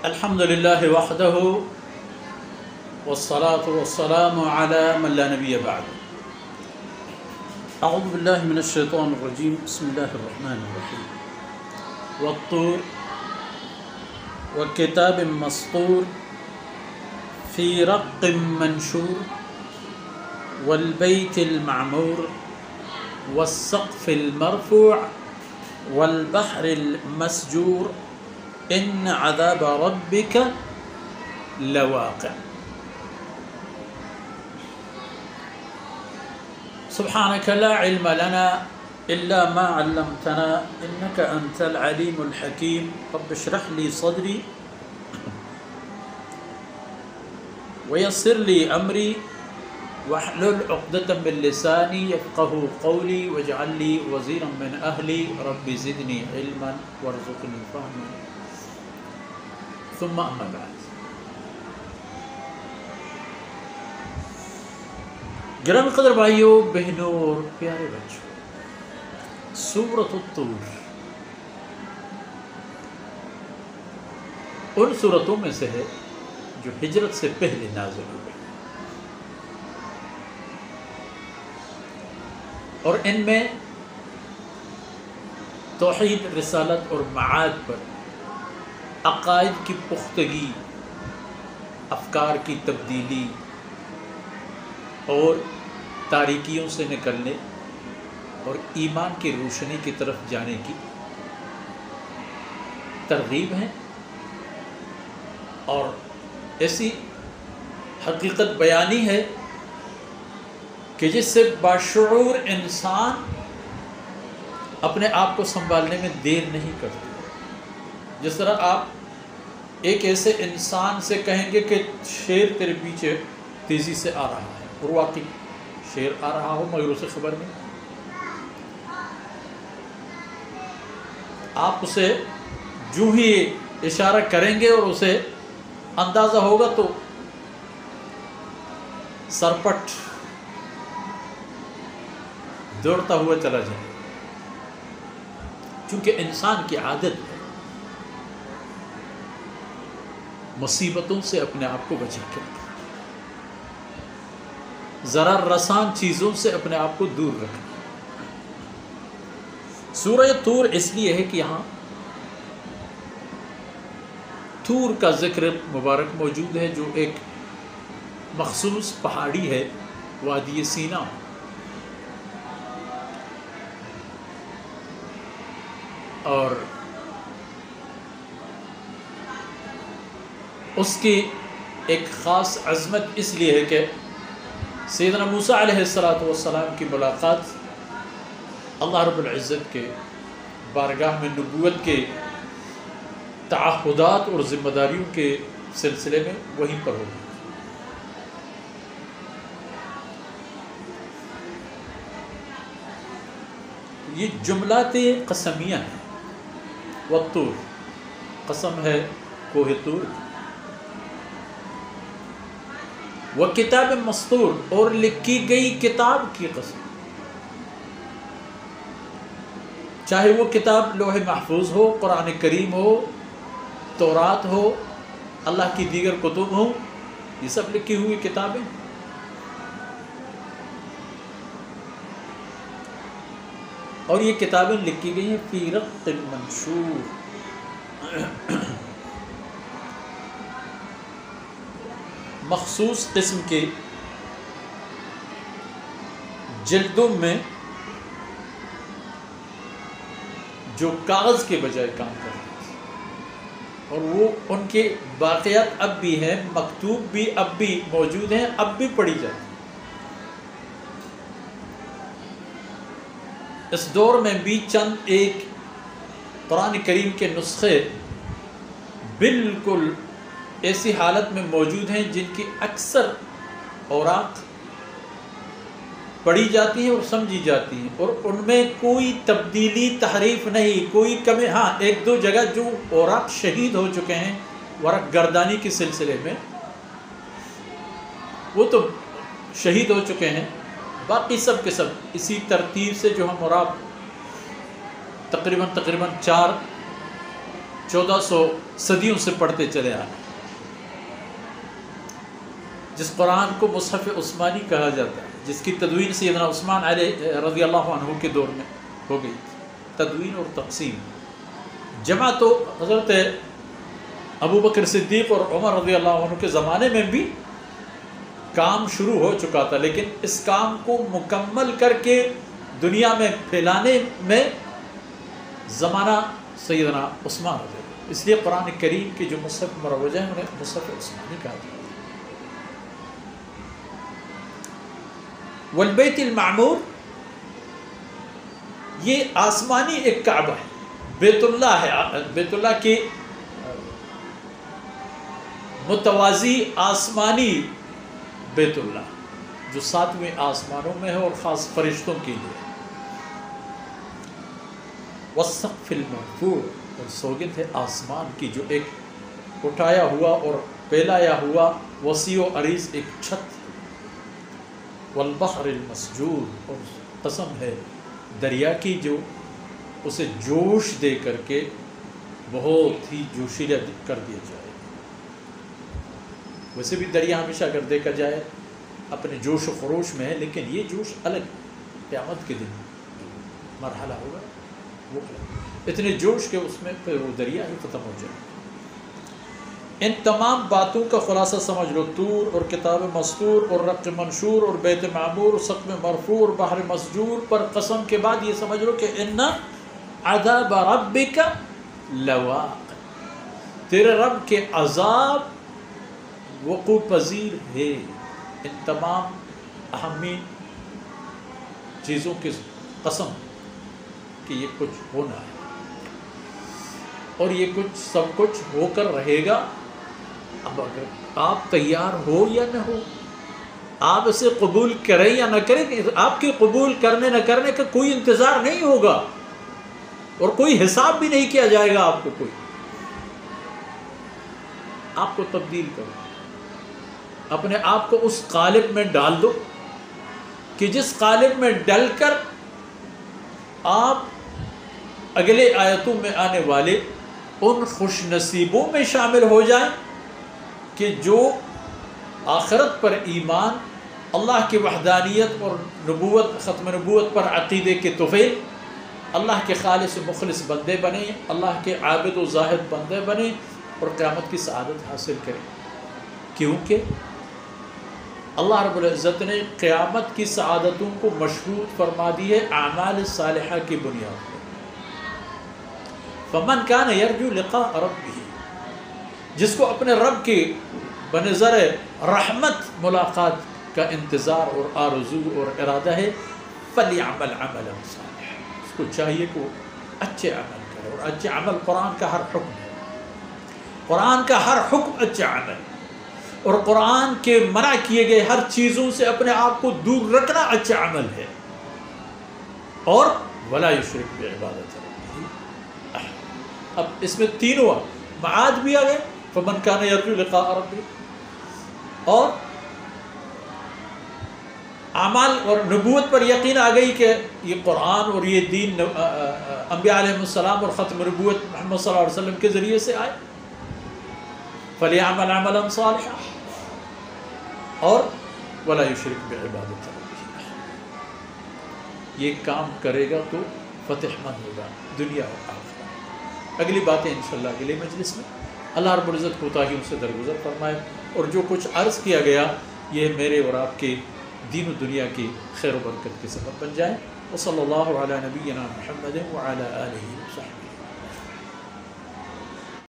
الحمد لله وحده والصلاة والسلام على من لا نبي بعد. أعوذ بالله من الشيطان الرجيم. بسم الله الرحمن الرحيم. والطور وكتاب مسطور في رق منشور والبيت المعمور والسقف المرفوع والبحر المسجور إن عذاب ربك لواقع. سبحانك لا علم لنا إلا ما علمتنا إنك أنت العليم الحكيم. رب اشرح لي صدري ويسر لي أمري واحلل عقدة من لساني يفقه قولي واجعل لي وزيرا من أهلي رب زدني علما وارزقني فهما. ثم أما بعد. گرامی قدر بھائیوں بہنوں اور پیارے بچوں، سورۃ الطور ان سورتوں میں سے ہے جو ہجرت سے پہلے نازل ہوئی، اور ان میں توحید، رسالت اور معاد پر عقائد کی پختگی، افکار کی تبدیلی اور تاریکیوں سے نکلنے اور ایمان کی روشنی کی طرف جانے کی ترغیب ہے، اور ایسی حقیقت بیانی ہے کہ جس سے باشعور انسان اپنے آپ کو سنبھالنے میں دیر نہیں کرتے. جس طرح آپ ایک ایسے انسان سے کہیں گے کہ شیر تیرے پیچھے تیزی سے آ رہا ہے، اور واقعی شیر آ رہا ہو مگر اسے خبر نہیں، آپ اسے جو ہی اشارہ کریں گے اور اسے اندازہ ہوگا تو سرپٹ دوڑتا ہوا چلا جائے. چونکہ انسان کی عادت ہے مصیبتوں سے اپنے آپ کو بچا کے رکھنا، ضرر رسان چیزوں سے اپنے آپ کو دور رکھنا. سورہ طور اس لیے ہے کہ یہاں طور کا ذکر مبارک موجود ہے، جو ایک مخصوص پہاڑی ہے وادی سینا، اور اس کی ایک خاص عظمت اس لیے ہے کہ سیدنا موسیٰ علیہ السلام کی ملاقات اللہ رب العزت کے بارگاہ میں نبوت کے تعہدات اور ذمہ داریوں کے سلسلے میں وہیں پر ہوگی. یہ جملات قسمیہ ہیں. والطور، قسم ہے کوہ طور. وکتاب مسطور، اور لکھی گئی کتاب کی قسم، چاہے وہ کتاب لوح محفوظ ہو، قرآن کریم ہو، تورات ہو، اللہ کی دیگر کتب ہوں، یہ سب لکھی ہوئی کتابیں. اور یہ کتابیں لکھی گئی ہیں فی رق منشور، مخصوص قسم کے جلدوں میں جو کاغذ کے بجائے کام کرتے ہیں، اور وہ ان کے باقیات اب بھی ہیں، مکتوب بھی اب بھی موجود ہیں، اب بھی پڑھی جاتی ہیں. اس دور میں بھی چند ایک قرآن کریم کے نسخے بالکل ایسی حالت میں موجود ہیں جن کی اکثر اوراق پڑھی جاتی ہیں اور سمجھی جاتی ہیں، اور ان میں کوئی تبدیلی تحریف نہیں، کوئی کمی. ہاں، ایک دو جگہ جو اوراق شہید ہو چکے ہیں ورق گردانی کے سلسلے میں، وہ تو شہید ہو چکے ہیں، باقی سب کے سب اسی ترتیب سے جو ہم اوراق تقریباً 4 1400 صدیوں سے پڑھتے چلے آئے، جس قرآن کو مصحف عثمانی کہا جاتا ہے، جس کی تدوین سیدنا عثمان رضی اللہ عنہ کے دور میں ہو گئی، تدوین اور تقسیم۔ جمع تو حضرت ابو بکر صدیق اور عمر رضی اللہ عنہ کے زمانے میں بھی کام شروع ہو چکا تھا، لیکن اس کام کو مکمل کر کے دنیا میں پھیلانے میں زمانہ سیدنا عثمان رضی اللہ عنہ، اس لیے قرآن کریم کے جو مصحف مروجہ ہیں انہیں مصحف عثمانی کہا جاتا ہے۔ والبیت المعمور، یہ آسمانی ایک کعبہ ہے، بیت اللہ ہے، بیت اللہ کی متوازی آسمانی بیت اللہ جو 7ویں آسمانوں میں ہے اور خاص فرشتوں کے لیے۔ والسقف المرفوع، اور سوگند ہے آسمان کی جو ایک اٹھایا ہوا اور پھیلایا ہوا وسیع و عریض ایک چھت۔ والبحر المسجور، اور قسم ہے دریا کی جو اسے جوش دے کر کے بہت ہی جوشیلا کر دیا جائے۔ ویسے بھی دریا ہمیشہ اگر دیکھا جائے اپنے جوش و خروش میں ہے، لیکن یہ جوش الگ، قیامت کے دن مرحلہ ہوگا وہ الگ، اتنے جوش کے اس میں پھر وہ دریا ہی ختم ہو جائے۔ ان تمام باتوں کا خلاصہ سمجھ لو، طور اور کتاب مستور اور رق منشور اور بیت معمور اور سقف مرفوع اور بحر مسجور پر قسم کے بعد یہ سمجھ لو کہ ان عذاب ربک لواقع، تیرے رب کے عذاب وقوع پذیر ہے۔ ان تمام اہمین چیزوں کی قسم کہ یہ کچھ ہونا ہے اور یہ کچھ سب کچھ ہو کر رہے گا۔ اب اگر آپ تیار ہو یا نہ ہو، آپ اسے قبول کریں یا نہ کریں، آپ کے قبول کرنے نہ کرنے کا کوئی انتظار نہیں ہوگا اور کوئی حساب بھی نہیں کیا جائے گا آپ کو، کوئی آپ کو تبدیل کرو، اپنے آپ کو اس قالب میں ڈال دو کہ جس قالب میں ڈل کر آپ اگلے آیتوں میں آنے والے ان خوش نصیبوں میں شامل ہو جائیں کہ جو آخرت پر ایمان، اللہ کی وحدانیت اور نبوت، ختم نبوت پر عقیدے کے طفیل، اللہ کے خالص مخلص بندے بنیں، اللہ کے عابد و زاہد بندے بنیں اور قیامت کی سعادت حاصل کریں۔ کیونکہ اللہ رب العزت نے قیامت کی سعادتوں کو مشروط فرما دی ہے اعمال صالحہ کی بنیاد پر۔ فمن کان یرجو لقاء ربہ، جس کو اپنے رب کی بنظر رحمت ملاقات کا انتظار اور آرزو اور ارادہ ہے، فلیعمل عملا صالحا، اس کو چاہیے کہ وہ اچھے عمل کرے، اور اچھے عمل قرآن کا ہر حکم ہے، قرآن کا ہر حکم اچھا عمل، اور قرآن کے منع کیے گئے ہر چیزوں سے اپنے آپ کو دور رکھنا اچھا عمل ہے، اور ولا یشرک بعبادۃ ربہ۔ اب اس میں تینوں معاد بھی آ گئے، فمن کان یرجو لقاء ربہ، اور اعمال اور نبوت پر یقین آ گئی کہ یہ قرآن اور یہ دین انبیاء علیہ السلام اور ختم نبوت محمد صلی اللہ علیہ وسلم کے ذریعے سے آئے، فلیعمل عملا صالحا، اور ولا یشرک بعبادۃ ربہ، یہ کام کرے گا تو فتح مند ہوگا دنیا اور آخرت۔ اگلی باتیں انشاءاللہ اگلے مجلس میں۔ اللہ رب العزت کوتاہیوں سے درگزر فرمائے، اور جو کچھ عرض کیا گیا یہ میرے اور آپ کے دین و دنیا کی خیر و برکت کے سبب بن جائے۔ وصلی اللہ علی نبینا محمد وعلی آلہ وصحبہ۔